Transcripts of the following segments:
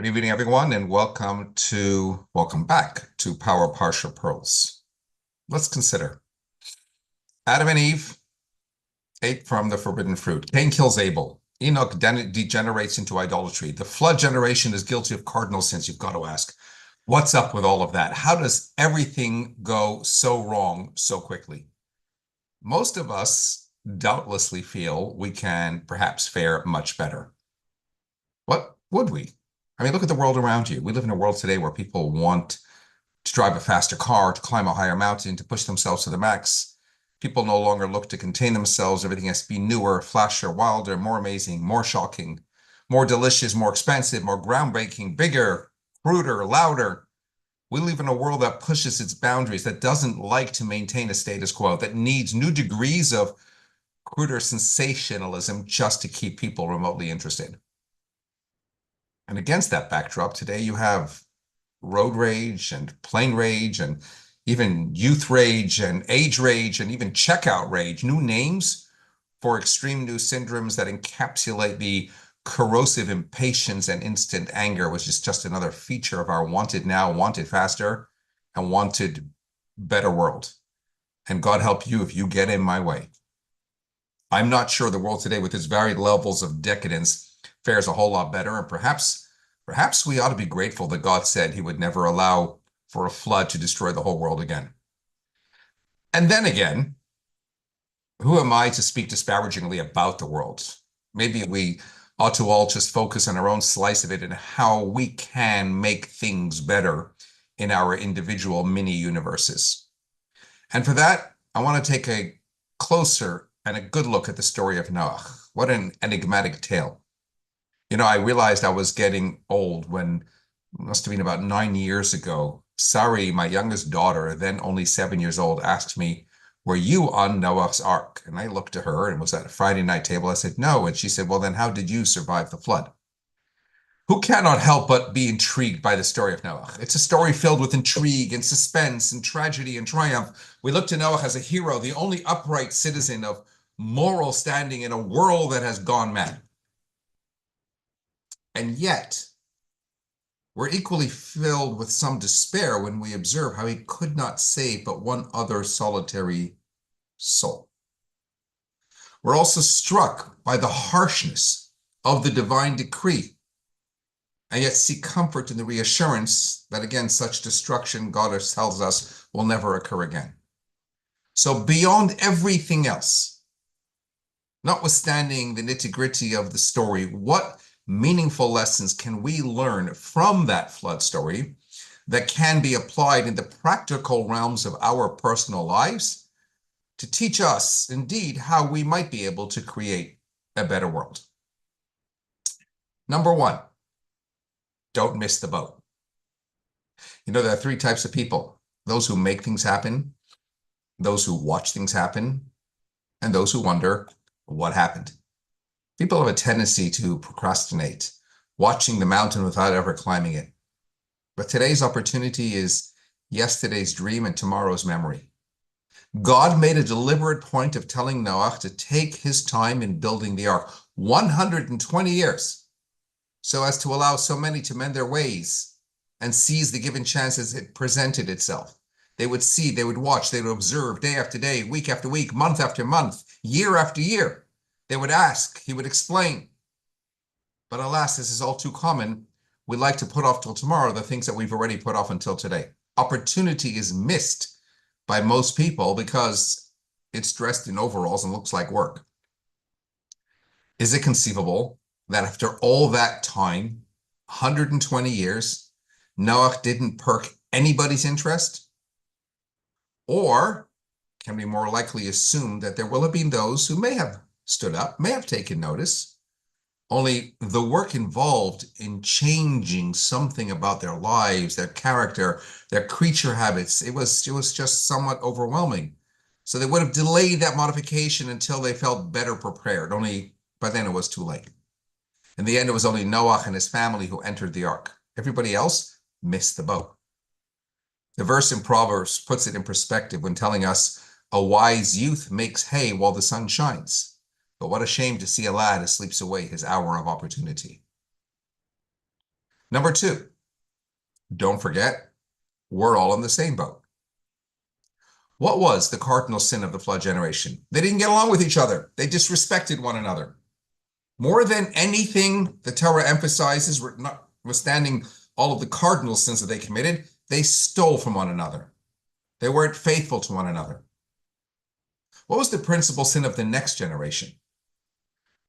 Good evening, everyone, and welcome back to Power Partial Pearls. Let's consider Adam and Eve ate from the forbidden fruit. Cain kills Abel. Enoch degenerates into idolatry. The flood generation is guilty of cardinal sins. You've got to ask, what's up with all of that? How does everything go so wrong so quickly? Most of us doubtlessly feel we can perhaps fare much better. What would we? I mean, look at the world around you. We live in a world today where people want to drive a faster car, to climb a higher mountain, to push themselves to the max. People no longer look to contain themselves. Everything has to be newer, flashier, wilder, more amazing, more shocking, more delicious, more expensive, more groundbreaking, bigger, cruder, louder. We live in a world that pushes its boundaries, that doesn't like to maintain a status quo, that needs new degrees of cruder sensationalism just to keep people remotely interested. And against that backdrop, today you have road rage and plane rage and even youth rage and age rage and even checkout rage, new names for extreme new syndromes that encapsulate the corrosive impatience and instant anger, which is just another feature of our wanted now, wanted faster, and wanted better world. And God help you if you get in my way. I'm not sure the world today, with its varied levels of decadence, fares a whole lot better. And perhaps we ought to be grateful that God said he would never allow for a flood to destroy the whole world again. And then again, who am I to speak disparagingly about the world? Maybe we ought to all just focus on our own slice of it and how we can make things better in our individual mini universes. And for that, I want to take a closer and a good look at the story of Noach. What an enigmatic tale. You know, I realized I was getting old when, it must have been about 9 years ago, Sari, my youngest daughter, then only 7 years old, asked me, were you on Noah's Ark? And I looked at her, and it was at a Friday night table. I said, no. And she said, well, then how did you survive the flood? Who cannot help but be intrigued by the story of Noah? It's a story filled with intrigue and suspense and tragedy and triumph. We look to Noah as a hero, the only upright citizen of moral standing in a world that has gone mad. And yet, we're equally filled with some despair when we observe how he could not save but one other solitary soul. We're also struck by the harshness of the divine decree, and yet seek comfort in the reassurance that, again, such destruction, God tells us, will never occur again. So beyond everything else, notwithstanding the nitty-gritty of the story, what meaningful lessons can we learn from that flood story that can be applied in the practical realms of our personal lives to teach us, indeed, how we might be able to create a better world? Number one, don't miss the boat. You know, there are three types of people: those who make things happen, those who watch things happen, and those who wonder what happened. People have a tendency to procrastinate, watching the mountain without ever climbing it. But today's opportunity is yesterday's dream and tomorrow's memory. God made a deliberate point of telling Noah to take his time in building the ark, 120 years, so as to allow so many to mend their ways and seize the given chance as it presented itself. They would see, they would watch, they would observe day after day, week after week, month after month, year after year. They would ask, he would explain. But alas, this is all too common. We like to put off till tomorrow the things that we've already put off until today. Opportunity is missed by most people because it's dressed in overalls and looks like work. Is it conceivable that after all that time, 120 years, Noah didn't perk anybody's interest? Or can we more likely assume that there will have been those who may have stood up, may have taken notice, only the work involved in changing something about their lives, their character, their creature habits, it was just somewhat overwhelming. So they would have delayed that modification until they felt better prepared, only by then it was too late. In the end, it was only Noah and his family who entered the ark. Everybody else missed the boat. The verse in Proverbs puts it in perspective when telling us a wise youth makes hay while the sun shines. But what a shame to see a lad who sleeps away his hour of opportunity. Number two, don't forget, we're all in the same boat. What was the cardinal sin of the flood generation? They didn't get along with each other. They disrespected one another. More than anything, the Torah emphasizes, notwithstanding all of the cardinal sins that they committed, they stole from one another. They weren't faithful to one another. What was the principal sin of the next generation,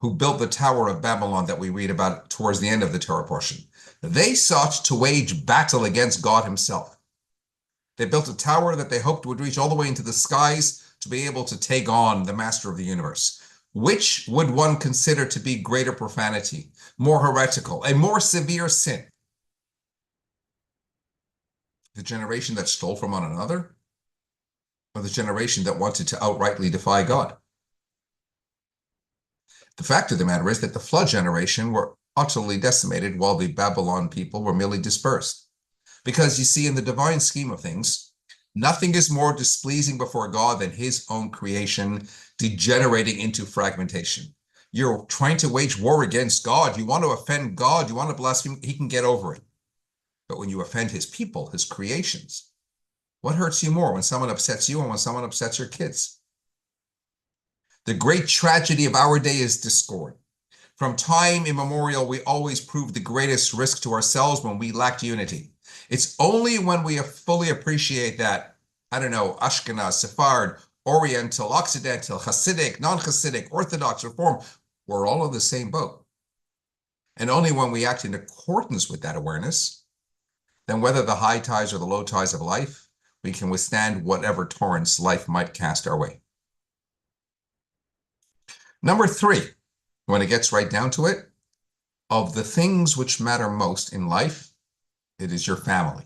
who built the Tower of Babylon that we read about towards the end of the Torah portion? They sought to wage battle against God himself. They built a tower that they hoped would reach all the way into the skies to be able to take on the master of the universe. Which would one consider to be greater profanity, more heretical, a more severe sin? The generation that stole from one another, or the generation that wanted to outrightly defy God? The fact of the matter is that the flood generation were utterly decimated while the Babylon people were merely dispersed. Because you see, in the divine scheme of things, nothing is more displeasing before God than his own creation degenerating into fragmentation. You're trying to wage war against God. You want to offend God. You want to blaspheme. He can get over it. But when you offend his people, his creations, what hurts you more, when someone upsets you or when someone upsets your kids? The great tragedy of our day is discord. From time immemorial, we always prove the greatest risk to ourselves when we lacked unity. It's only when we fully appreciate that, Ashkenaz, Sephard, Oriental, Occidental, Hasidic, non-Hasidic, Orthodox, Reform, we're all in the same boat. And only when we act in accordance with that awareness, then whether the high tides or the low tides of life, we can withstand whatever torrents life might cast our way. Number three, when it gets right down to it, of the things which matter most in life, it is your family.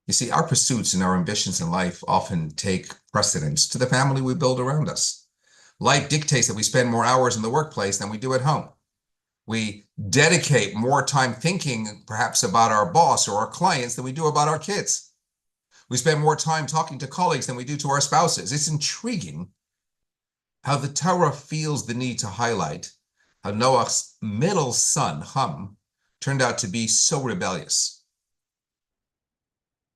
You see, our pursuits and our ambitions in life often take precedence to the family we build around us. Life dictates that we spend more hours in the workplace than we do at home. We dedicate more time thinking perhaps about our boss or our clients than we do about our kids. We spend more time talking to colleagues than we do to our spouses. It's intriguing how the Torah feels the need to highlight how Noach's middle son, Ham, turned out to be so rebellious.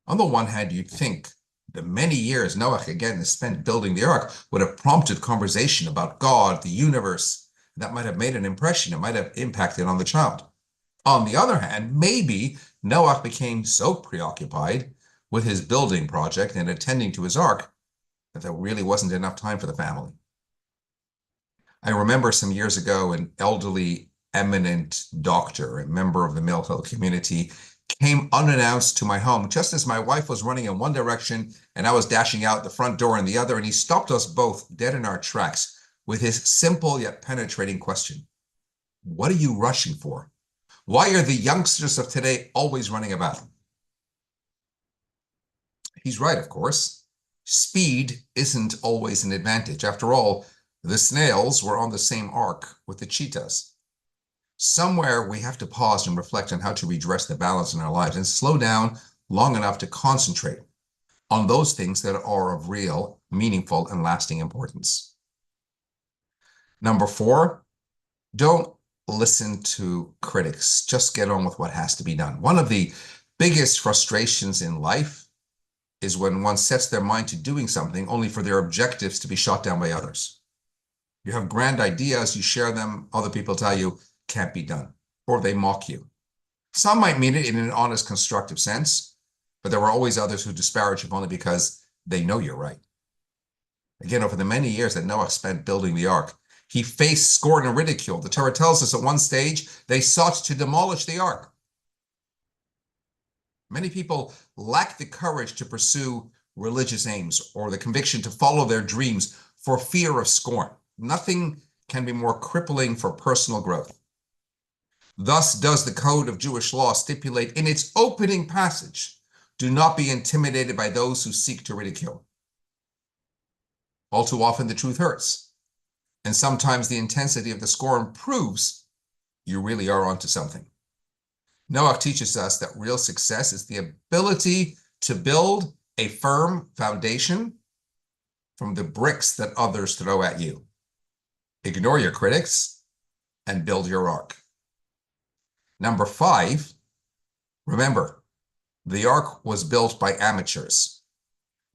On the one hand, you'd think the many years Noach again has spent building the ark would have prompted conversation about God, the universe. That might have made an impression. It might have impacted on the child. On the other hand, maybe Noach became so preoccupied with his building project and attending to his ark that there really wasn't enough time for the family. I remember some years ago, an elderly, eminent doctor, a member of the male health community, came unannounced to my home just as my wife was running in one direction and I was dashing out the front door in the other, and he stopped us both dead in our tracks with his simple yet penetrating question. What are you rushing for? Why are the youngsters of today always running about? He's right, of course. Speed isn't always an advantage. After all, the snails were on the same ark with the cheetahs. Somewhere we have to pause and reflect on how to redress the balance in our lives and slow down long enough to concentrate on those things that are of real, meaningful, and lasting importance. Number four, don't listen to critics. Just get on with what has to be done. One of the biggest frustrations in life is when one sets their mind to doing something only for their objectives to be shot down by others. You have grand ideas, you share them, other people tell you can't be done, or they mock you. Some might mean it in an honest, constructive sense, but there are always others who disparage you only because they know you're right. Again, over the many years that Noah spent building the ark, he faced scorn and ridicule. The Torah tells us at one stage, they sought to demolish the ark. Many people lack the courage to pursue religious aims or the conviction to follow their dreams for fear of scorn. Nothing can be more crippling for personal growth. Thus does the code of Jewish law stipulate in its opening passage, do not be intimidated by those who seek to ridicule. All too often the truth hurts, and sometimes the intensity of the scorn proves you really are onto something. Noach teaches us that real success is the ability to build a firm foundation from the bricks that others throw at you. Ignore your critics and build your ark. Number five, Remember, the Ark was built by amateurs.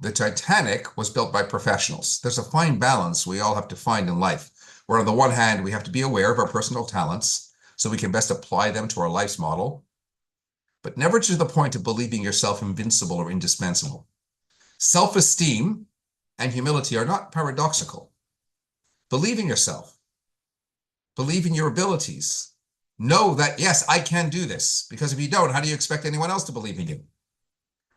The Titanic was built by professionals. There's a fine balance we all have to find in life, where on the one hand, we have to be aware of our personal talents so we can best apply them to our life's model, but never to the point of believing yourself invincible or indispensable. Self-esteem and humility are not paradoxical. Believe in yourself. Believe in your abilities. Know that, yes, I can do this, because if you don't, how do you expect anyone else to believe in you?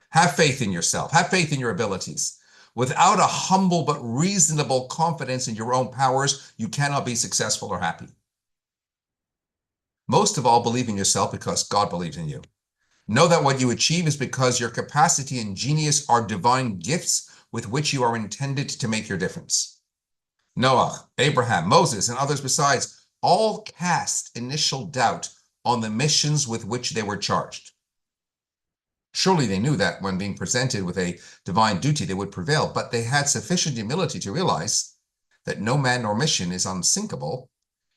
Have faith in yourself. Have faith in your abilities. Without a humble but reasonable confidence in your own powers, you cannot be successful or happy. Most of all, believe in yourself because God believes in you. Know that what you achieve is because your capacity and genius are divine gifts with which you are intended to make your difference. Noach, Abraham, Moses, and others besides all cast initial doubt on the missions with which they were charged. Surely they knew that when being presented with a divine duty, they would prevail, but they had sufficient humility to realize that no man nor mission is unsinkable,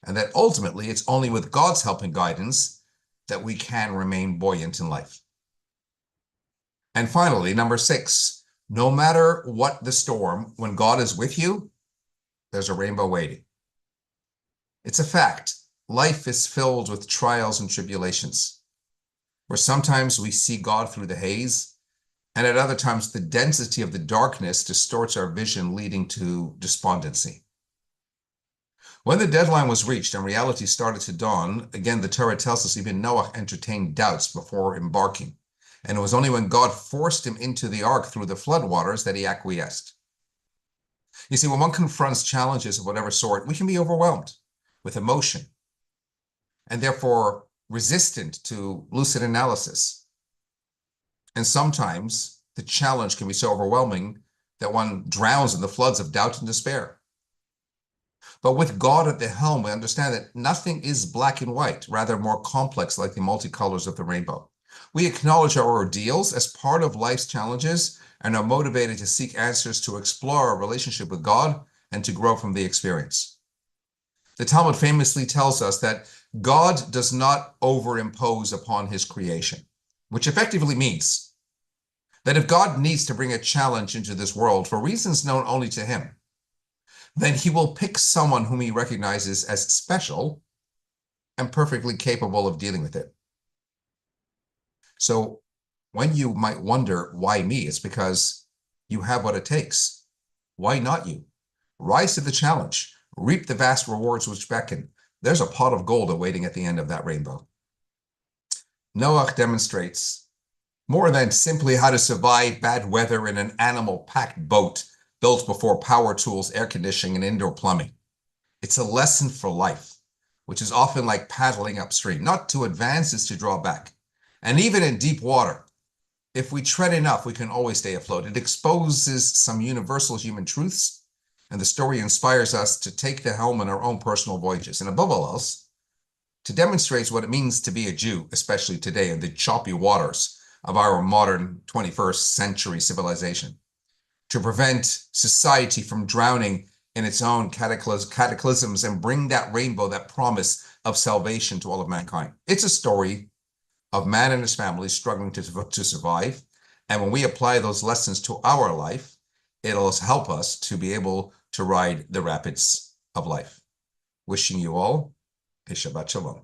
and that ultimately it's only with God's help and guidance that we can remain buoyant in life. And finally, number 6, no matter what the storm, when God is with you, there's a rainbow waiting. It's a fact. Life is filled with trials and tribulations, where sometimes we see God through the haze, and at other times the density of the darkness distorts our vision, leading to despondency. When the deadline was reached and reality started to dawn, again, the Torah tells us even Noach entertained doubts before embarking. And it was only when God forced him into the ark through the floodwaters that he acquiesced. You see, when one confronts challenges of whatever sort, we can be overwhelmed with emotion and therefore resistant to lucid analysis. And sometimes the challenge can be so overwhelming that one drowns in the floods of doubt and despair. But with God at the helm, we understand that nothing is black and white, rather more complex, like the multicolors of the rainbow. We acknowledge our ordeals as part of life's challenges and are motivated to seek answers, to explore our relationship with God, and to grow from the experience. The Talmud famously tells us that God does not overimpose upon his creation, which effectively means that if God needs to bring a challenge into this world for reasons known only to him, then he will pick someone whom he recognizes as special and perfectly capable of dealing with it. So when you might wonder, why me? It's because you have what it takes. Why not you? Rise to the challenge. Reap the vast rewards which beckon. There's a pot of gold awaiting at the end of that rainbow. Noach demonstrates more than simply how to survive bad weather in an animal-packed boat built before power tools, air conditioning, and indoor plumbing. It's a lesson for life, which is often like paddling upstream. Not to advance is to draw back. And even in deep water, if we tread enough, we can always stay afloat. It exposes some universal human truths, and the story inspires us to take the helm in our own personal voyages. And above all else, to demonstrate what it means to be a Jew, especially today in the choppy waters of our modern 21st century civilization, to prevent society from drowning in its own cataclysms and bring that rainbow, that promise of salvation to all of mankind. It's a story of man and his family struggling to survive. And when we apply those lessons to our life, it'll help us to be able to ride the rapids of life. Wishing you all a Shabbat Shalom.